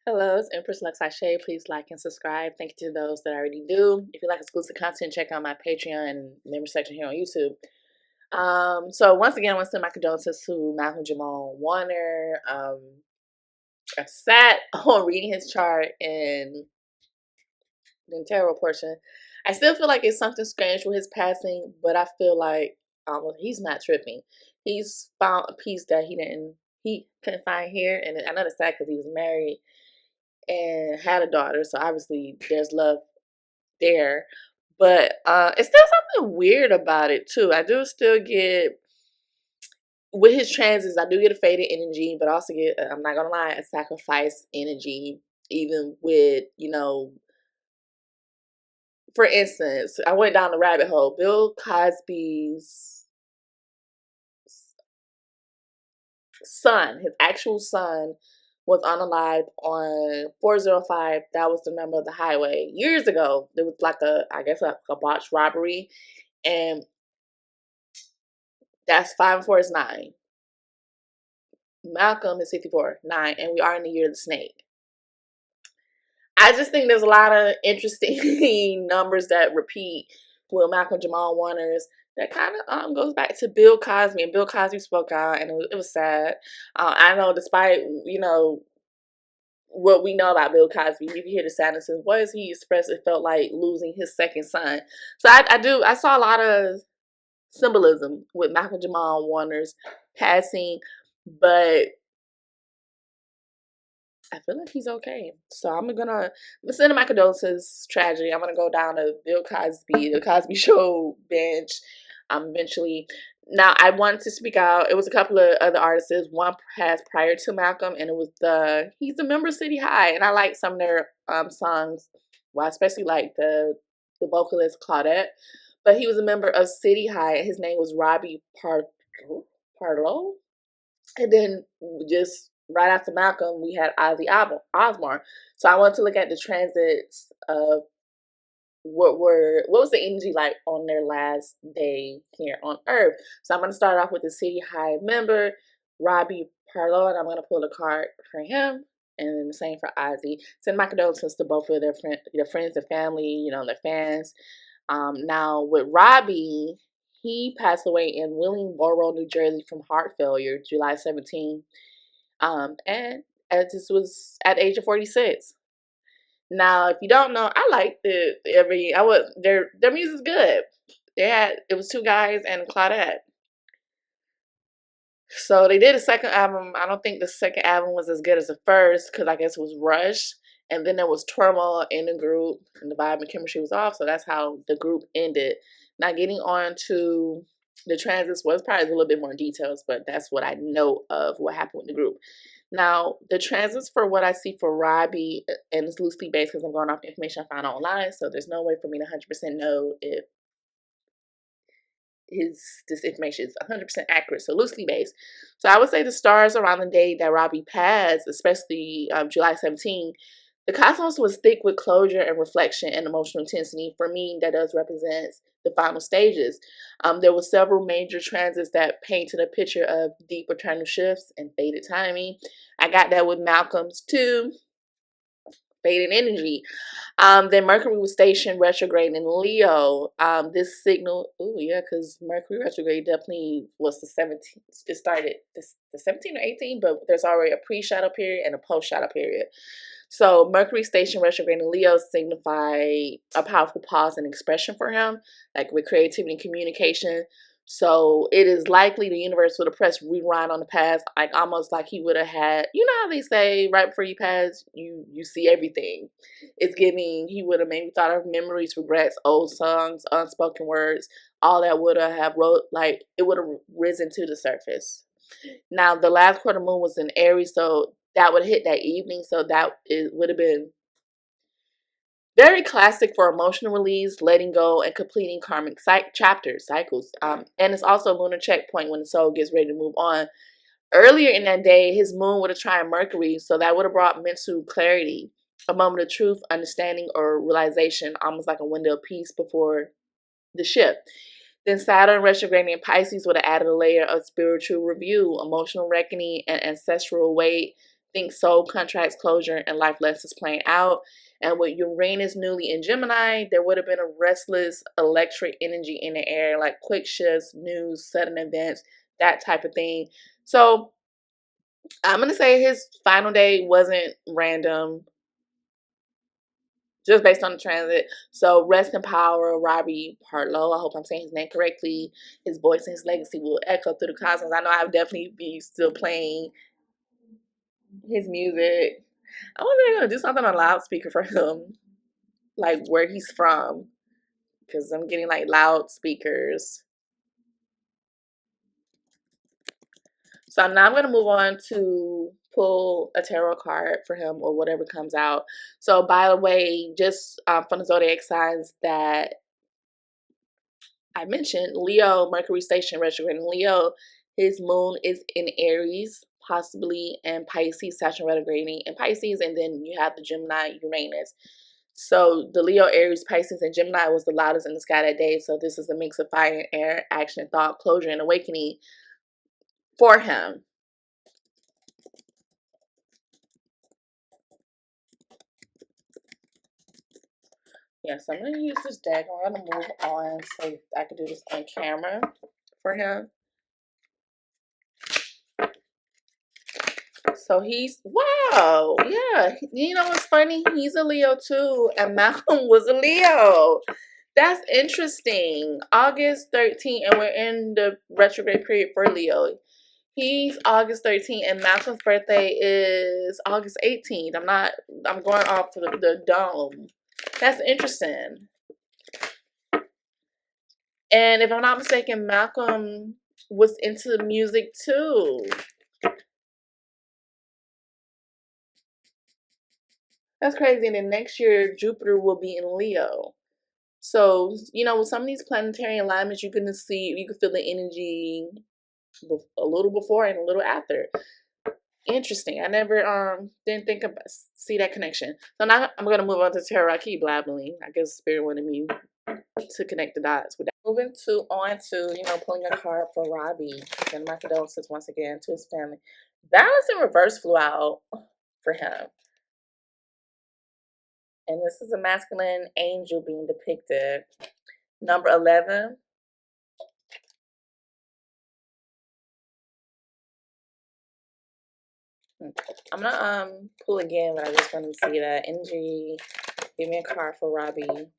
Hello, it's Empress LuxAse. Please like and subscribe. Thank you to those that already do. If you like exclusive content, check out my Patreon and member section here on YouTube. So once again, I want to send my condolences to Malcolm Jamal Warner. I sat on reading his chart and the tarot portion. I still feel like it's something strange with his passing, but I feel like he's not tripping. He's found a piece that he couldn't find here, and I know that's sad because he was married and had a daughter, so obviously there's love there. But it's still something weird about it too. I do still get with his transits, I do get a faded energy, but I also get, I'm not gonna lie, a sacrifice energy. Even with, for instance, I went down the rabbit hole. Bill Cosby's son, his actual son, was unalived on 405. That was the number of the highway. Years ago, there was like a botched robbery. And that's 5 and 4 is 9. Malcolm is 54, 9. And we are in the year of the snake. I just think there's a lot of interesting numbers that repeat with Malcolm Jamal Warner's. That kind of goes back to Bill Cosby, and Bill Cosby spoke out, and it was sad. I know, despite what we know about Bill Cosby, you can hear the sadness in his voice. He expressed it felt like losing his second son. So I saw a lot of symbolism with Malcolm Jamal Warner's passing, but I feel like he's okay. So I'm send my condolences. Tragedy. I'm gonna go down to Bill Cosby, the Cosby Show bench. Eventually. Now I wanted to speak out. It was a couple of other artists. One passed prior to Malcolm, and it was he's a member of City High, and I like some of their songs. Well, especially like the vocalist Claudette. But he was a member of City High, and his name was Robbie Pardlo. And then just right after Malcolm, we had Ozzy Osbourne. So I wanted to look at the transits of what was the energy like on their last day here on Earth. So I'm going to start off with the City High member, Robbie Pardlo, and I'm going to pull a card for him. And then the same for Ozzy. Send my condolences to both of their friends, their family, their fans. Now with Robbie, he passed away in Willingboro, New Jersey from heart failure, July 17th. And this was at the age of 46. Now, if you don't know, I like their music's good. It was 2 guys and Claudette. So they did a second album. I don't think the second album was as good as the first because I guess it was rushed. And then there was turmoil in the group and the vibe and chemistry was off. So that's how the group ended. Now getting on to the transits was probably a little bit more details, but that's what I know of what happened with the group. Now, the transits for what I see for Robbie, and it's loosely based because I'm going off the information I found online, so there's no way for me to 100% know if this information is 100% accurate, so loosely based. So I would say the stars around the day that Robbie passed, especially July 17, the cosmos was thick with closure and reflection and emotional intensity. For me, that does represent the final stages. There were several major transits that painted a picture of deep eternal shifts and faded timing. I got that with Malcolm's too. Faded energy. Then Mercury was stationed retrograde in Leo. This signal, because Mercury retrograde definitely was the 17th. It started the 17th or 18th, but there's already a pre-shadow period and a post-shadow period. So Mercury station retrograde in Leo signify a powerful pause and expression for him, like with creativity and communication. So it is likely the universe would have pressed rewind on the past, like almost like he would have had, how they say right before you pass, you see everything. It's giving, he would have maybe thought of memories, regrets, old songs, unspoken words, all that would have it would have risen to the surface. Now, the last quarter moon was in Aries, so that would hit that evening. So would have been very classic for emotional release, letting go, and completing karmic cycles. And it's also a lunar checkpoint when the soul gets ready to move on. Earlier in that day, his moon would have tried Mercury, so that would have brought mental clarity, a moment of truth, understanding, or realization, almost like a window of peace before the shift. Then Saturn retrograding in Pisces would have added a layer of spiritual review, emotional reckoning, and ancestral weight think soul contracts, closure, and life lessons playing out. And with Uranus newly in Gemini, there would have been a restless electric energy in the air, like quick shifts, news, sudden events, that type of thing. So I'm going to say his final day wasn't random, just based on the transit. So rest in power, Robbie Pardlo. I hope I'm saying his name correctly. His voice and his legacy will echo through the cosmos. I know I'll definitely be still playing his music. I wonder if they're gonna do something on loudspeaker for him, like where he's from, because I'm getting like loudspeakers. So now I'm gonna move on to pull a tarot card for him or whatever comes out. So by the way, just from the zodiac signs that I mentioned, Leo, Mercury station retrograde in Leo, his moon is in Aries, possibly, and Pisces, Saturn retrograding in Pisces, and then you have the Gemini, Uranus. So the Leo, Aries, Pisces, and Gemini was the loudest in the sky that day. So this is a mix of fire and air, action, thought, closure, and awakening for him. Yes, I'm going to use this deck. I'm going to move on so I can do this on camera for him. So he's, wow, yeah. You know what's funny? He's a Leo too, and Malcolm was a Leo. That's interesting. August 13th, and we're in the retrograde period for Leo. He's August 13th, and Malcolm's birthday is August 18th. I'm going off the dome. That's interesting. And if I'm not mistaken, Malcolm was into music too. That's crazy. And then next year, Jupiter will be in Leo. So, you know, with some of these planetary alignments, you can feel the energy a little before and a little after. Interesting. I never didn't think about see that connection. So now I'm gonna move on to tarot. I keep blabbling. I guess spirit wanted me to connect the dots with that. Moving on to pulling a card for Robbie and my condolences once again to his family. Balance in reverse flew out for him, and this is a masculine angel being depicted. Number 11. I'm gonna pull again, but I just want to see that energy. Give me a card for Robbie.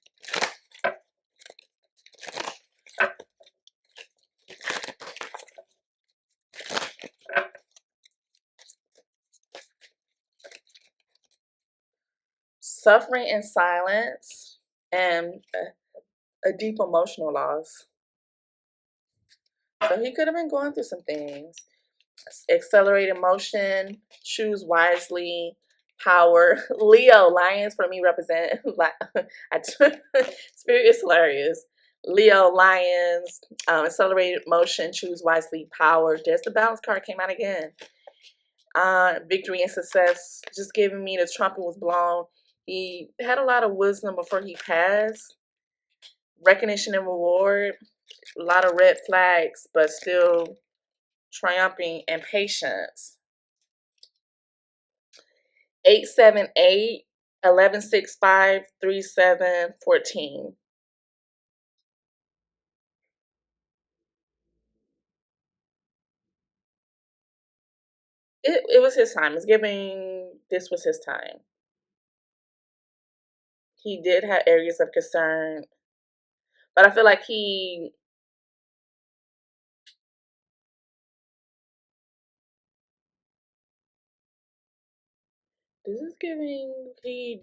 Suffering in silence and a deep emotional loss. So he could have been going through some things. Accelerate emotion, choose wisely, power. Leo, lions for me represent, spirit is hilarious. Leo, lions, accelerated motion, choose wisely, power. There's the balance card came out again. Victory and success, just giving me the trumpet was blown. He had a lot of wisdom before he passed. Recognition and reward, a lot of red flags, but still triumphing and patience. 878 1165 3714. It was his time. It's giving this was his time. He did have areas of concern, but I feel like this is giving he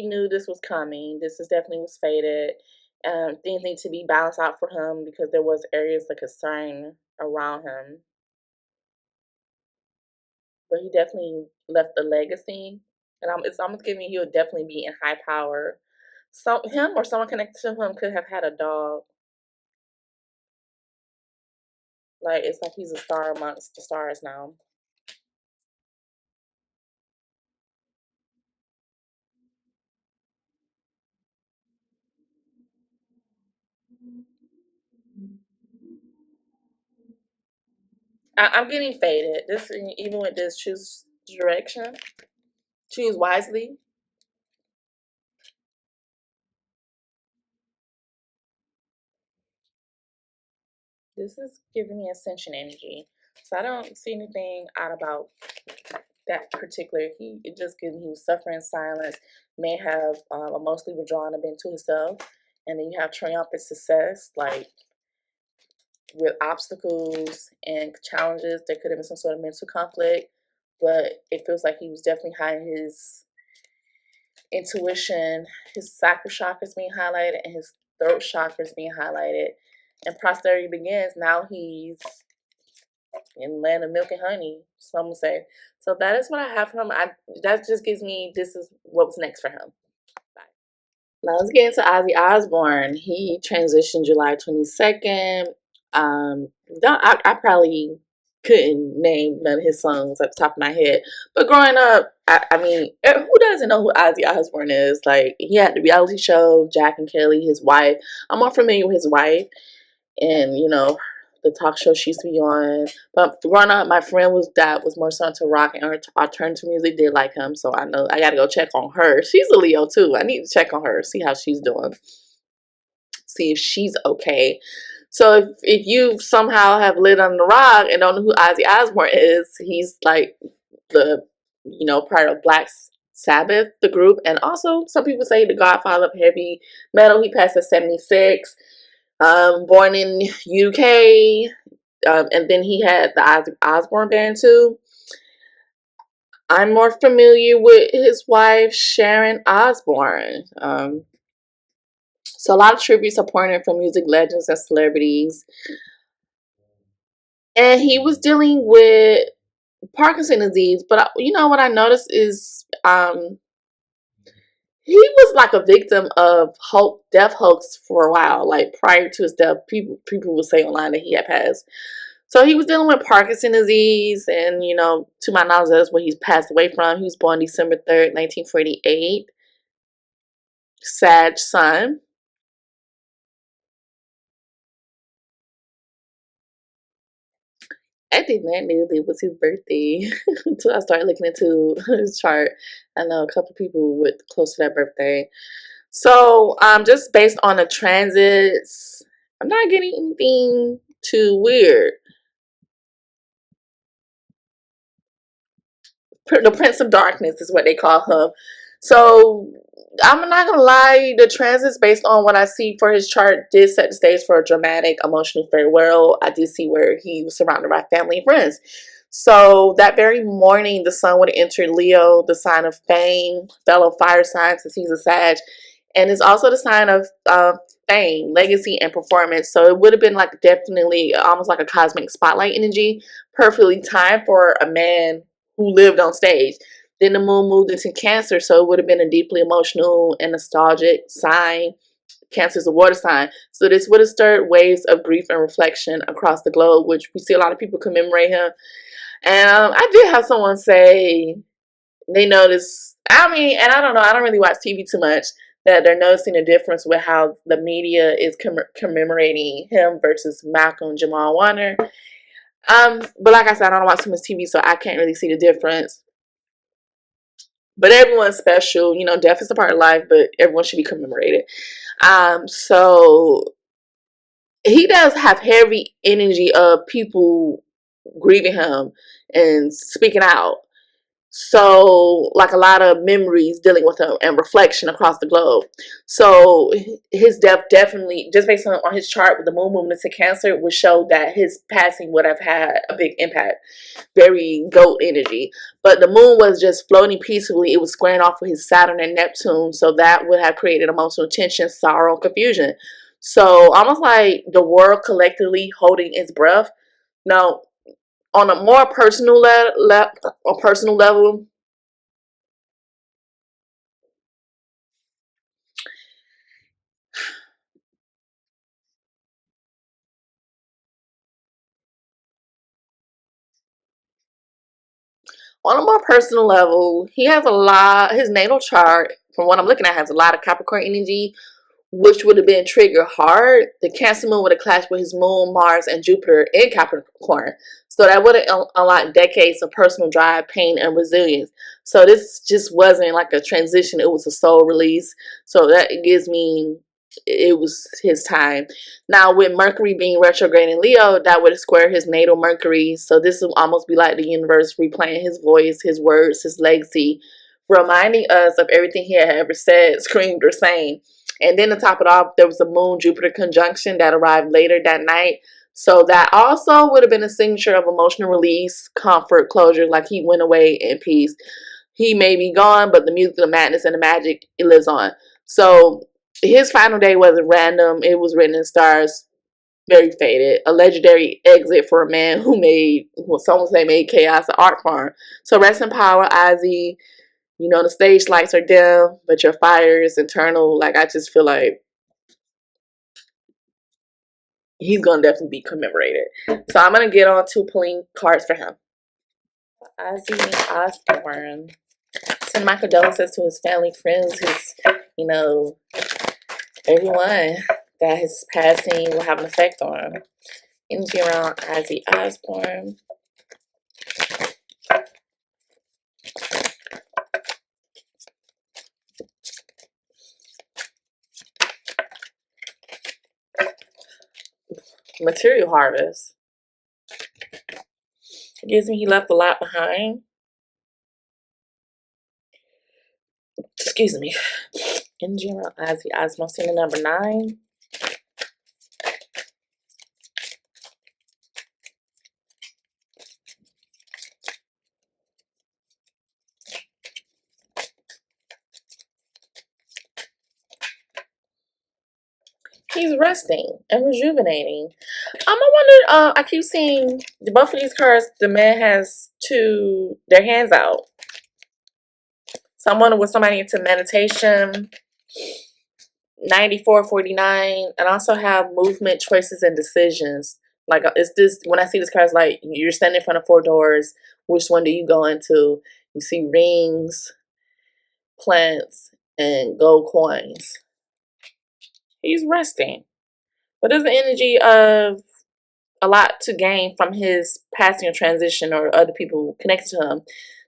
knew this was coming. This is definitely was fated. Things need to be balanced out for him because there was areas of concern around him. But he definitely left a legacy, and it's almost giving he'll definitely be in high power. So him or someone connected to him could have had a dog. Like it's like he's a star amongst the stars now. I'm getting faded. This even with this choose direction. Choose wisely. This is giving me ascension energy. So I don't see anything odd about that particular. It just gives me he was suffering in silence, may have emotionally withdrawn a bit to himself. And then you have triumphant success, like with obstacles and challenges. There could have been some sort of mental conflict, but it feels like he was definitely hiding his intuition. His sacral chakra is being highlighted and his throat chakra is being highlighted. And prosperity begins. Now he's in land of milk and honey, some would say. So that is what I have for him. That just gives me this is what was next for him. Bye. Now let's get into Ozzy Osbourne. He transitioned July 22nd. I probably couldn't name none of his songs at the top of my head. But growing up, I mean, who doesn't know who Ozzy Osbourne is? Like, he had the reality show, Jack and Kelly, his wife. I'm more familiar with his wife. And, you know, the talk show she used to be on. But growing up, my friend was more so into rock and alternative music. Did like him, so I know I got to go check on her. She's a Leo too. I need to check on her, see how she's doing, see if she's okay. So if you somehow have lived on the rock and don't know who Ozzy Osbourne is, he's like the part of Black Sabbath, the group, and also some people say the godfather of heavy metal. He passed at 76. Born in UK, and then he had the Ozzy Osbourne band too. I'm more familiar with his wife, Sharon Osbourne. So a lot of tributes are pouring in from music legends and celebrities. And he was dealing with Parkinson's disease, but you know what I noticed is he was like a victim of death hoax for a while. Like prior to his death, people would say online that he had passed. So he was dealing with Parkinson's disease, and to my knowledge, that's what he's passed away from. He was born December 3rd, 1948. Sag Sun. I did not know it was his birthday until I started looking into his chart. I know a couple people with close to that birthday. So, just based on the transits, I'm not getting anything too weird. The Prince of Darkness is what they call him. So I'm not gonna lie, the transits based on what I see for his chart did set the stage for a dramatic emotional farewell. I did see where he was surrounded by family and friends. So that very morning, the sun would enter Leo, the sign of fame, fellow fire sign, since he's a Sag, and it's also the sign of fame, legacy, and performance. So it would have been like definitely almost like a cosmic spotlight energy, perfectly timed for a man who lived on stage. Then the moon moved into Cancer, so it would have been a deeply emotional and nostalgic sign. Cancer is a water sign. So this would have stirred waves of grief and reflection across the globe, which we see a lot of people commemorate him. And I did have someone say they noticed, I mean, and I don't know, I don't really watch TV too much, that they're noticing a difference with how the media is commemorating him versus Malcolm Jamal Warner. But like I said, I don't watch too much TV, so I can't really see the difference. But everyone's special, death is a part of life, but everyone should be commemorated. So he does have heavy energy of people grieving him and speaking out. So, like a lot of memories dealing with him and reflection across the globe. So, his death definitely, just based on his chart with the moon movement to Cancer, would show that his passing would have had a big impact. Very goat energy. But the moon was just floating peacefully. It was squaring off with his Saturn and Neptune. So, that would have created emotional tension, sorrow, and confusion. So, almost like the world collectively holding its breath. Now, on a more personal level, he has a lot. His natal chart, from what I'm looking at, has a lot of Capricorn energy, which would have been trigger hard. The Cancer moon would have clashed with his moon, Mars, and Jupiter in Capricorn. So that would have unlocked decades of personal drive, pain, and resilience. So this just wasn't like a transition. It was a soul release. So that gives me, it was his time. Now with Mercury being retrograde in Leo, that would square his natal Mercury. So this would almost be like the universe replaying his voice, his words, his legacy, reminding us of everything he had ever said, screamed, or sang. And then to top it off, there was a Moon-Jupiter conjunction that arrived later that night. So that also would have been a signature of emotional release, comfort, closure, like he went away in peace. He may be gone, but the music, the madness, and the magic, it lives on. So his final day wasn't random. It was written in stars, very faded. A legendary exit for a man who made, well, some would say made chaos an art form. So rest in power, Ozzy. You know, the stage lights are dim, but your fire is internal. Like, I just feel like he's going to definitely be commemorated. So I'm going to get on 2 pulling cards for him. Ozzy Osbourne. Send my condolences to his family, friends, his, you know, everyone that his passing will have an effect on. Energy around Ozzy Osbourne. Material harvest. It gives me he left a lot behind. Excuse me. Energy around Ozzy Osbourne. Scene number 9. He's resting and rejuvenating. I wonder, I keep seeing both of these cards, the man has their hands out. So I'm wondering, was somebody into meditation? 9449, and also have movement, choices, and decisions. Like, is this, when I see this card, it's like you're standing in front of 4 doors. Which one do you go into? You see rings, plants, and gold coins. He's resting. But there's the energy of a lot to gain from his passing or transition or other people connected to him.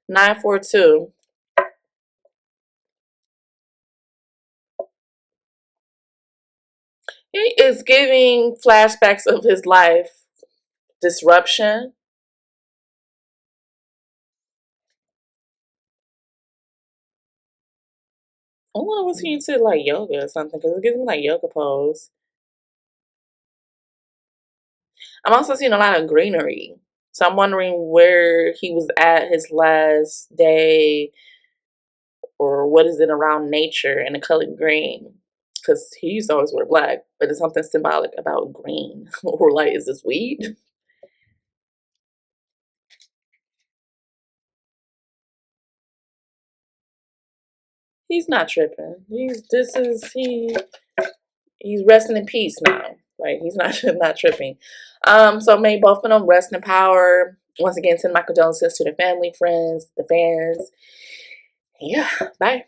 942. He is giving flashbacks of his life. Disruption. I wonder, was he into like yoga or something? Because it gives me like yoga pose. I'm also seeing a lot of greenery. So I'm wondering where he was at his last day, or what is it around nature and the color green. Because he used to always wear black, but it's something symbolic about green. Or like, is this weed? He's not tripping. He's resting in peace now. Like, he's not tripping. So may both of them rest in power. Once again, send my condolences to the family, friends, the fans. Yeah, bye.